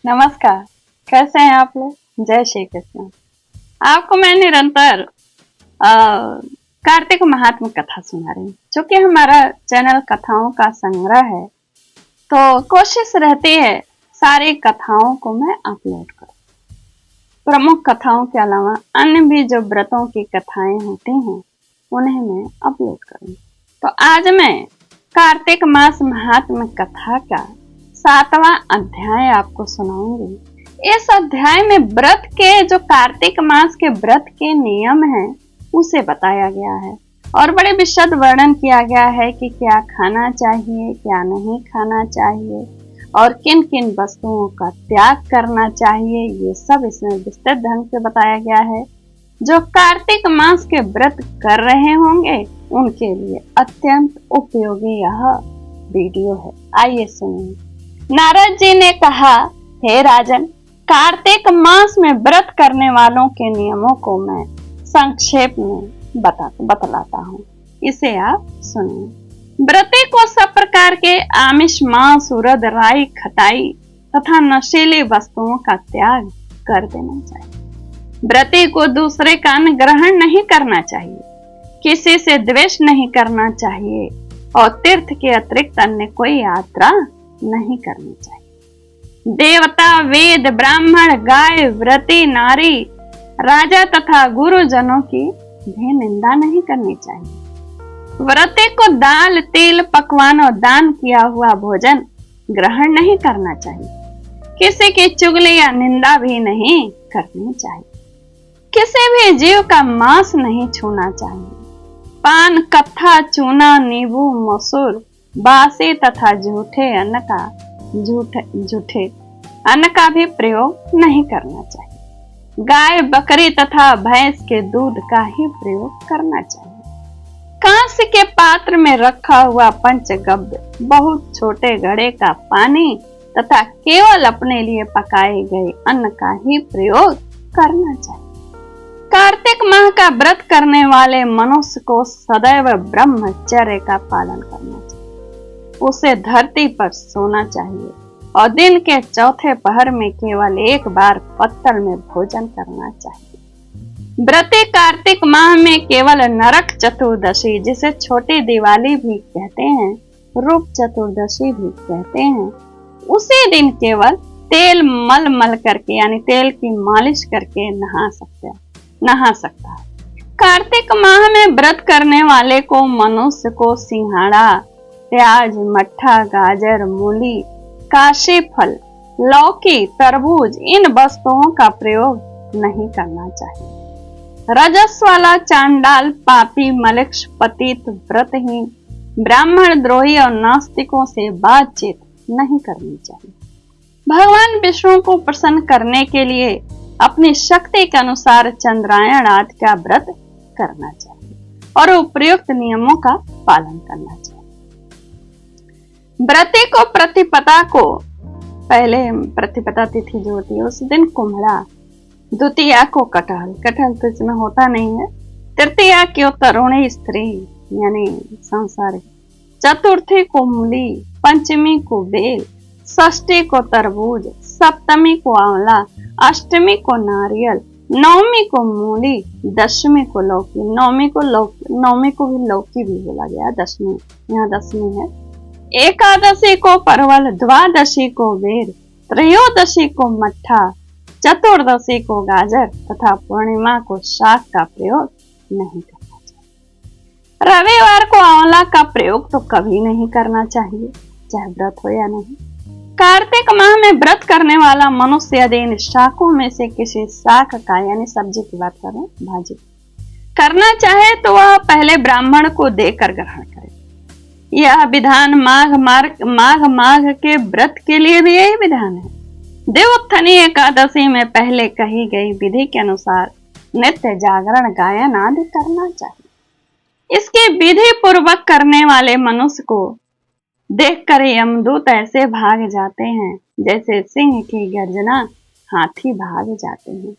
नमस्कार। कैसे हैं आप लोग? जय श्री कृष्ण। आपको मैं निरंतर कार्तिक महात्म कथा सुना रही हूँ। चूंकि हमारा चैनल कथाओं का संग्रह है, तो कोशिश रहती है सारी कथाओं को मैं अपलोड करूँ। प्रमुख कथाओं के अलावा अन्य भी जो व्रतों की कथाएं होती हैं, उन्हें मैं अपलोड करूँ। तो आज मैं कार्तिक मास महात्म कथा का 7वां अध्याय आपको सुनाऊंगी। इस अध्याय में व्रत के जो कार्तिक मास के व्रत के नियम हैं, उसे बताया गया है और बड़े विशद वर्णन किया गया है कि क्या खाना चाहिए, क्या नहीं खाना चाहिए और किन किन वस्तुओं का त्याग करना चाहिए। ये सब इसमें विस्तृत ढंग से बताया गया है। जो कार्तिक मास के व्रत कर रहे होंगे, उनके लिए अत्यंत उपयोगी यह वीडियो है। आइए सुनिए। नारद जी ने कहा, हे राजन, कार्तिक मास में व्रत करने वालों के नियमों को मैं संक्षेप में बतलाता हूँ। इसे आप सुनिए। व्रती को सब प्रकार के आमिष, मांस, उरद, राई, खटाई तथा नशीली वस्तुओं का त्याग कर देना चाहिए। व्रती को दूसरे का अन्न ग्रहण नहीं करना चाहिए, किसी से द्वेष नहीं करना चाहिए और तीर्थ के अतिरिक्त अन्य कोई यात्रा नहीं करनी चाहिए। देवता, वेद, ब्राह्मण, गाय, व्रती, नारी, राजा तथा गुरुजनों की भी निंदा नहीं करनी चाहिए। व्रती को दाल, तेल, पकवान और दान किया हुआ भोजन ग्रहण नहीं करना चाहिए। किसी की चुगली या निंदा भी नहीं करनी चाहिए। किसी भी जीव का मांस नहीं छूना चाहिए। पान, कत्था, चूना, नींबू, मसूर, बासी तथा झूठे अन्न का भी प्रयोग नहीं करना चाहिए। गाय, बकरी तथा भैंस के दूध का ही प्रयोग करना चाहिए। कांस्य के पात्र में रखा हुआ पंचगव्य, बहुत छोटे घड़े का पानी तथा केवल अपने लिए पकाए गए अन्न का ही प्रयोग करना चाहिए। कार्तिक माह का व्रत करने वाले मनुष्य को सदैव ब्रह्मचर्य का पालन करना चाहिए। उसे धरती पर सोना चाहिए और दिन के चौथे पहर में केवल एक बार पत्तल में भोजन करना चाहिए। व्रती कार्तिक माह में केवल नरक चतुर्दशी, जिसे छोटी दिवाली भी कहते हैं, रूप चतुर्दशी भी कहते हैं, उसी दिन केवल तेल मल करके यानी तेल की मालिश करके नहा सकता है। कार्तिक माह में व्रत करने वाले को मनुष्य को सिंघाड़ा, प्याज, मट्ठा, गाजर, मूली, काशी फल, लौकी, तरबूज, इन वस्तुओं का प्रयोग नहीं करना चाहिए। रजस वाला चांडाल, पापी, मलेच्छ, पतित, व्रतहीन, ब्राह्मण द्रोही और नास्तिकों से बातचीत नहीं करनी चाहिए। भगवान विष्णु को प्रसन्न करने के लिए अपनी शक्ति के अनुसार चंद्रायण आदि का व्रत करना चाहिए और उपयुक्त नियमों का पालन करना चाहिए। व्रती को प्रतिपदा तिथि जो होती है, उस दिन कुम्हड़ा, द्वितीया को कटहल तो इसमें होता नहीं है, तृतीया को तरुणी स्त्री यानी सांसारिक, चतुर्थी को मूली, पंचमी को बेल, षष्ठी को तरबूज, सप्तमी को आंवला, अष्टमी को नारियल, नवमी को मूली, दशमी को लौकी, नवमी को भी लौकी भी बोला गया, दशमी यहाँ दशमी है, एकादशी को परवल, द्वादशी को बेर, त्रयोदशी को मट्ठा, चतुर्दशी को गाजर तथा पूर्णिमा को शाक का प्रयोग नहीं करना चाहिए। रविवार को आंवला का प्रयोग तो कभी नहीं करना चाहिए, चाहे व्रत हो या नहीं। कार्तिक माह में व्रत करने वाला मनुष्य यदि इन शाकों में से किसी शाक का यानी सब्जी की बात करें, भाजी करना चाहे तो वह पहले ब्राह्मण को देकर ग्रहण करे। यह विधान माघ के व्रत के लिए भी यही विधान है। देवोत्थानी एकादशी में पहले कही गई विधि के अनुसार नित्य जागरण, गायन आदि करना चाहिए। इसकी विधि पूर्वक करने वाले मनुष्य को देखकर यमदूत ऐसे भाग जाते हैं जैसे सिंह की गर्जना हाथी भाग जाते हैं।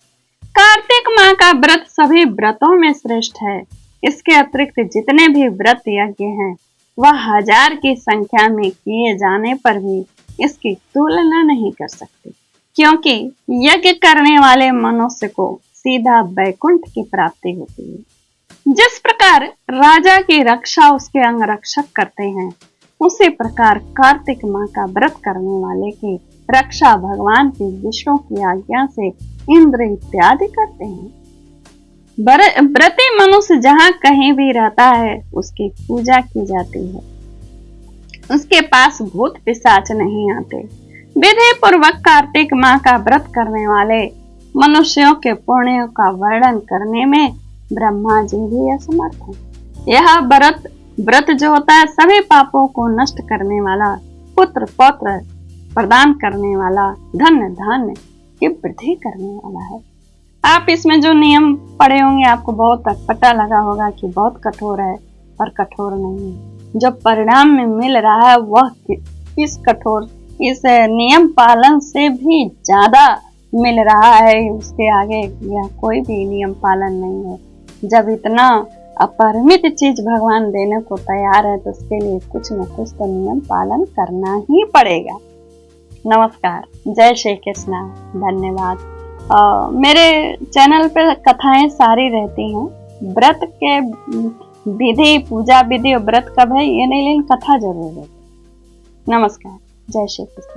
कार्तिक माह का व्रत सभी व्रतों में श्रेष्ठ है। इसके अतिरिक्त जितने भी व्रत यज्ञ हैं, वह 1000 की संख्या में किए जाने पर भी इसकी तुलना नहीं कर सकते। क्योंकि यज्ञ करने वाले मनुष्य को सीधा वैकुंठ की प्राप्ति होती है। जिस प्रकार राजा की रक्षा उसके अंगरक्षक करते हैं, उसी प्रकार कार्तिक माह का व्रत करने वाले की रक्षा भगवान की विष्णु की आज्ञा से इंद्र इत्यादि करते हैं। व्रती मनुष्य जहां कहीं भी रहता है, उसकी पूजा की जाती है। उसके पास भूत पिशाच नहीं आते। विधि पूर्वक कार्तिक माह का व्रत करने वाले मनुष्यों के पुण्यों का वर्णन करने में ब्रह्मा जी भी असमर्थ हैं। यह व्रत जो होता है, सभी पापों को नष्ट करने वाला, पुत्र पौत्र प्रदान करने वाला, धन्य धान्य की वृद्धि करने वाला है। आप इसमें जो नियम पढ़े होंगे, आपको बहुत अटपटा लगा होगा कि बहुत कठोर है, पर कठोर नहीं है। जो परिणाम में मिल रहा है वह इस नियम पालन से भी ज्यादा मिल रहा है। उसके आगे यह कोई भी नियम पालन नहीं है। जब इतना अपरिमित चीज भगवान देने को तैयार है, तो उसके लिए कुछ न कुछ तो नियम पालन करना ही पड़ेगा। नमस्कार, जय श्री कृष्णा, धन्यवाद। मेरे चैनल पे कथाएं सारी रहती हैं। व्रत के विधि, पूजा विधि और व्रत कब है ये नहीं, लेकिन कथा जरूर है। नमस्कार, जय श्री कृष्ण।